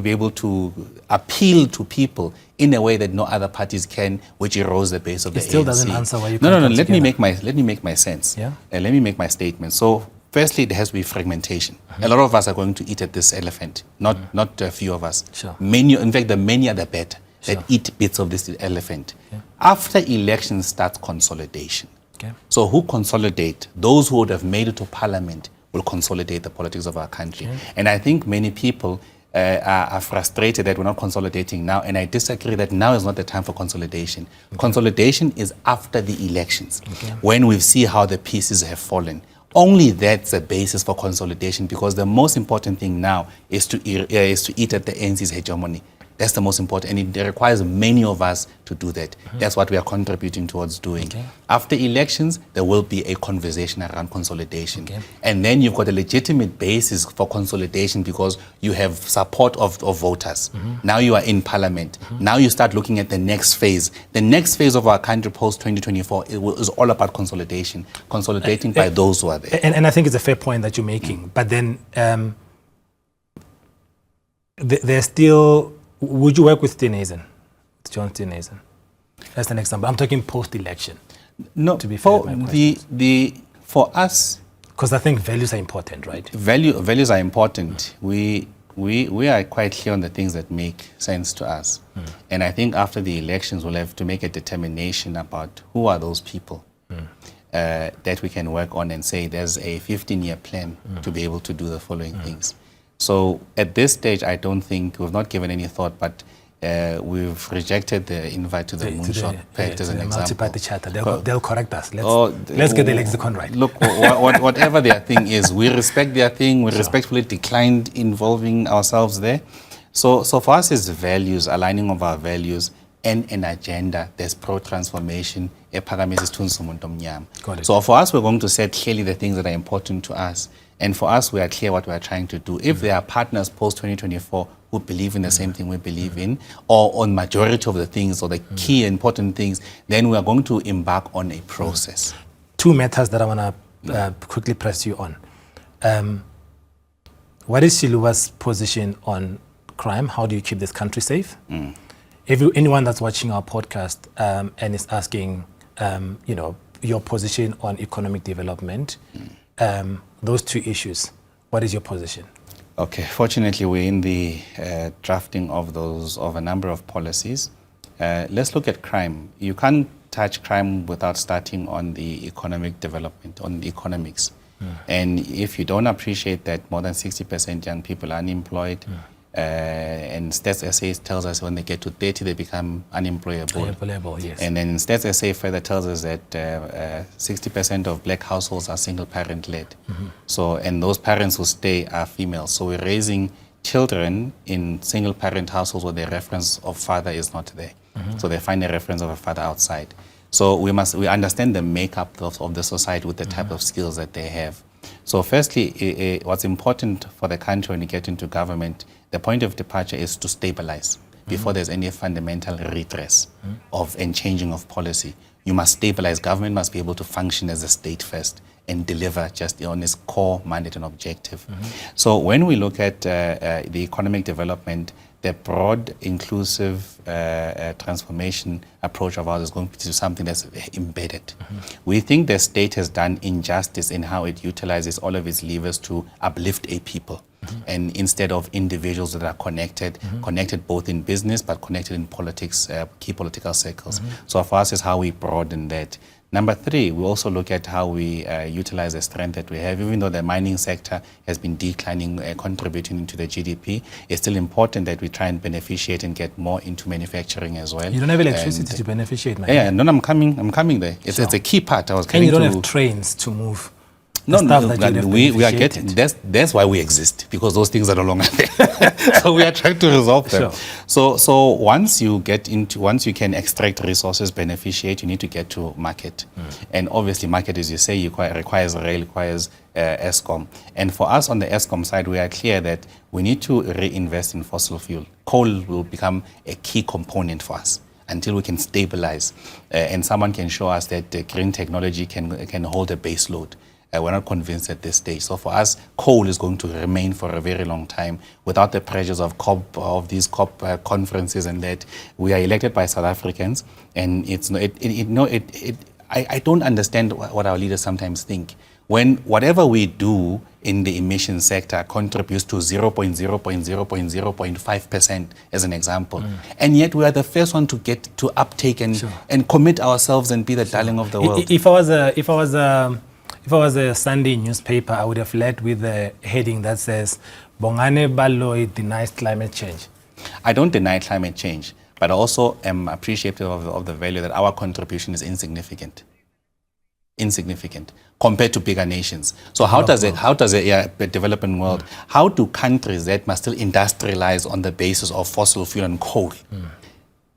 be able to appeal to people in a way that no other parties can, which erodes the base of the ANC. It still doesn't answer why you can't No. come Let me together. make my sense. Let me make my statement. So, firstly, there has to be fragmentation. A lot of us are going to eat at this elephant, not a few of us. Many, in fact, the many are the better that eat bits of this elephant. After election starts consolidation. So who consolidate? Those who would have made it to parliament will consolidate the politics of our country. And I think many people are frustrated that we're not consolidating now, and I disagree that now is not the time for consolidation. Consolidation is after the elections, when we see how the pieces have fallen. Only that's a basis for consolidation, because the most important thing now is to eat at the ANC's hegemony. That's the most important, and it requires many of us to do that. That's what we are contributing towards doing. After elections, there will be a conversation around consolidation. And then you've got a legitimate basis for consolidation because you have support of voters. Now you are in parliament. Now you start looking at the next phase. The next phase of our country post-2024 is all about consolidation. Consolidating by those who are there. And I think it's a fair point that you're making. But then there's still... Would you work with Steenhuisen, John Steenhuisen? As an example, I'm talking post-election. No, to be fair, for us, because I think values are important, right? Values are important. We are quite clear on the things that make sense to us. And I think after the elections, we'll have to make a determination about who are those people that we can work on and say there's a 15-year plan to be able to do the following things. So at this stage, I don't think, we've not given any thought, but we've rejected the invite to the Moonshot Pact as an example. Multi-party charter. They'll correct us. Let's get the lexicon right. Look, whatever their thing is, we respect their thing. We respectfully declined involving ourselves there. So for us, it's values, aligning of our values, and an agenda that's pro-transformation. Got it. So for us, we're going to set clearly the things that are important to us. And for us, we are clear what we are trying to do. If there are partners post-2024 who believe in the same thing we believe in, or on majority of the things, or the key important things, then we are going to embark on a process. Two matters that I want to quickly press you on. What is Xiluva's position on crime? How do you keep this country safe? Anyone that's watching our podcast and is asking, your position on economic development, those two issues, what is your position? Okay, fortunately, we're in the drafting of a number of policies. Let's look at crime. You can't touch crime without starting on the economic development, on the economics. And if you don't appreciate that more than 60% young people are unemployed, and Stats SA tells us when they get to 30, they become unemployable. Yes. And then Stats SA further tells us that 60% of black households are single parent led. So, and those parents who stay are female. So we're raising children in single parent households where the reference of father is not there. So they find a reference of a father outside. So we understand the makeup of the society with the type of skills that they have. So firstly, what's important for the country when you get into government, the point of departure is to stabilize before there's any fundamental redress and changing of policy. You must stabilize. Government must be able to function as a state first and deliver just on its core mandate and objective. So when we look at the economic development, the broad, inclusive transformation approach of ours is going to be something that's embedded. We think the state has done injustice in how it utilizes all of its levers to uplift a people. And instead of individuals that are connected both in business but connected in politics, key political circles. So for us is how we broaden that. Number three, we also look at how we utilize the strength that we have. Even though the mining sector has been declining, contributing to the GDP, it's still important that we try and beneficiate and get more into manufacturing as well. You don't have electricity to beneficiate, man. Yeah, no, I'm coming there. It's a key part. And you don't have trains to move. No, we are getting. That's why we exist, because those things are no longer there. So we are trying to resolve them. Sure. So once you can extract resources, beneficiate, you need to get to market, and obviously market, as you say, requires rail, requires Eskom. And for us on the Eskom side, we are clear that we need to reinvest in fossil fuel. Coal will become a key component for us until we can stabilize, and someone can show us that green technology can hold a base load. We're not convinced at this stage. So for us, coal is going to remain for a very long time without the pressures of these COP conferences, and that we are elected by South Africans. And I don't understand what our leaders sometimes think. When whatever we do in the emission sector contributes to 0.5% as an example, and yet we are the first one to get to uptake and commit ourselves and be the darling of the world. If I was a Sunday newspaper, I would have led with a heading that says, Bongani Baloyi denies climate change. I don't deny climate change, but I also am appreciative of the value that our contribution is insignificant compared to bigger nations. So how does a developing world, how do countries that must still industrialize on the basis of fossil fuel and coal,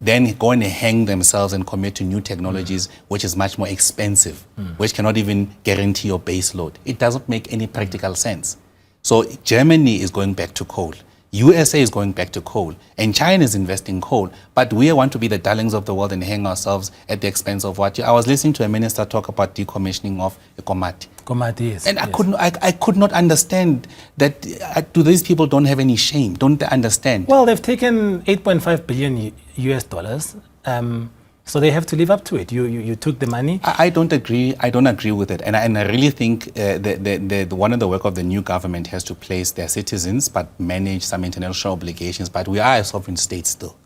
then go and hang themselves and commit to new technologies, which is much more expensive, which cannot even guarantee your base load? It doesn't make any practical sense. So Germany is going back to coal. USA is going back to coal. And China is investing coal. But we want to be the darlings of the world and hang ourselves at the expense of what? I was listening to a minister talk about decommissioning of Komati. Komati, yes. And yes. I could not understand that. Do these people don't have any shame? Don't they understand? Well, they've taken 8.5 billion US dollars, so they have to live up to it. You took the money. I don't agree. I don't agree with it, and I really think one of the work of the new government has to place their citizens, but manage some international obligations. But we are a sovereign state still,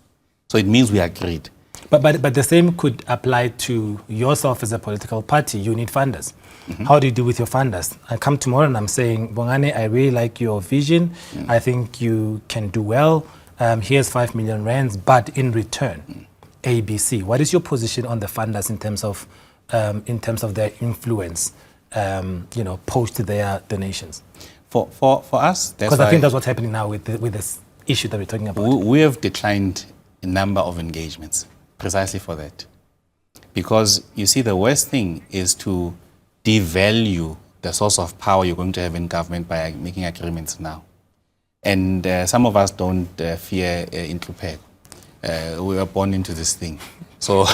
so it means we agreed. But the same could apply to yourself as a political party. You need funders. Mm-hmm. How do you do with your funders? I come tomorrow and I'm saying, Bongani, I really like your vision. I think you can do well. Here's 5 million rands, but in return, ABC. What is your position on the funders in terms of their influence, post their donations? For us, because I think that's what's happening now with this issue that we're talking about. We have declined a number of engagements precisely for that, because you see, the worst thing is to devalue the source of power you're going to have in government by making agreements now. And some of us don't fear intrupego. We were born into this thing. So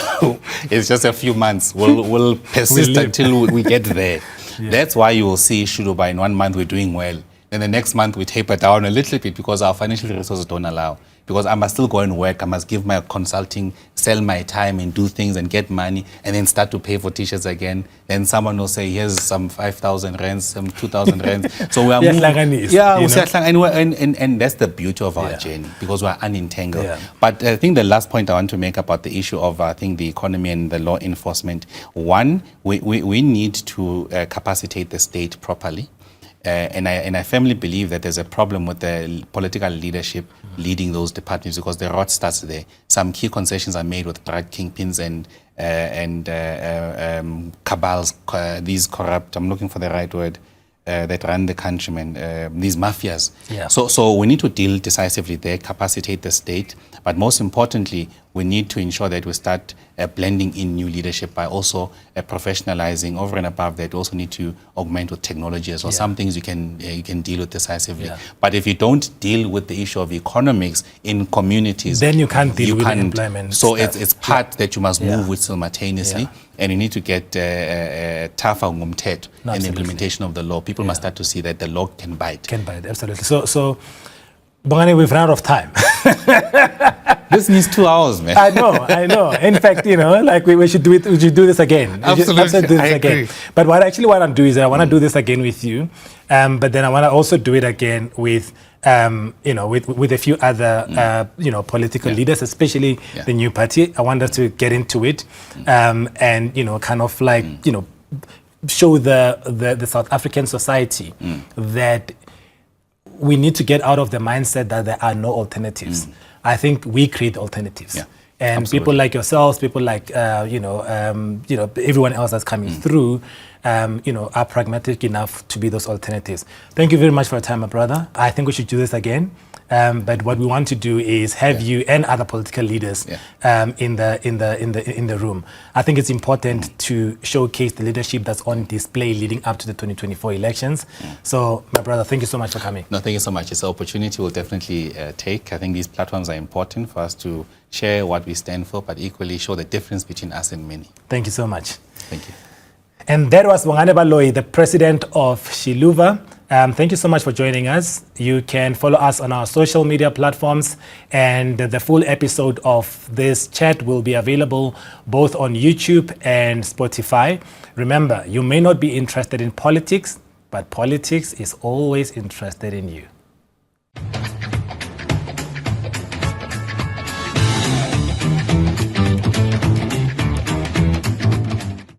it's just a few months. We'll persist until we get there. Yeah. That's why you will see Xiluva in 1 month we're doing well. Then the next month we taper down a little bit because our financial resources don't allow. Because I must still go and work, I must give my consulting, sell my time and do things and get money and then start to pay for t-shirts again. Then someone will say, here's some 5,000 rands, some 2,000 rands. So we are moving. And that's the beauty of our journey, because we are unentangled. Yeah. But I think the last point I want to make about the issue of, I think, the economy and the law enforcement. One, we need to capacitate the state properly. And I firmly believe that there's a problem with the political leadership leading those departments, because the rot starts there. Some key concessions are made with drug kingpins and cabals, these corrupt, I'm looking for the right word, that run the countrymen, these mafias. Yeah. So we need to deal decisively there, capacitate the state, but most importantly, we need to ensure that we start blending in new leadership by also professionalizing. Over and above that, we also need to augment with technology as well. Yeah. Some things you can deal with decisively. Yeah. But if you don't deal with the issue of economics in communities, then you can't deal with employment. So it's part that you must move with simultaneously. Yeah. And you need to get tougher in the implementation of the law. People must start to see that the law can bite. Can bite, absolutely. So Bongani, we've run out of time. This needs 2 hours, man. I know. In fact, we should do it. We should do this again. Absolutely, I agree. But what I actually want to do is I want to do this again with you, but then I want to also do it again with with a few other political leaders, especially the new party. I want us to get into it, and kind of like show the South African society that we need to get out of the mindset that there are no alternatives. I think we create alternatives. Yeah, and absolutely. People like yourselves, people like everyone else that's coming through, are pragmatic enough to be those alternatives. Thank you very much for your time, my brother. I think we should do this again. But what we want to do is have you and other political leaders in the room. I think it's important to showcase the leadership that's on display leading up to the 2024 elections. So, my brother, thank you so much for coming. No, thank you so much. It's an opportunity we'll definitely take. I think these platforms are important for us to share what we stand for, but equally show the difference between us and many. Thank you so much. Thank you. And that was Bongani Baloyi, the president of Xiluva. Thank you so much for joining us. You can follow us on our social media platforms, and the full episode of this chat will be available both on YouTube and Spotify. Remember, you may not be interested in politics, but politics is always interested in you.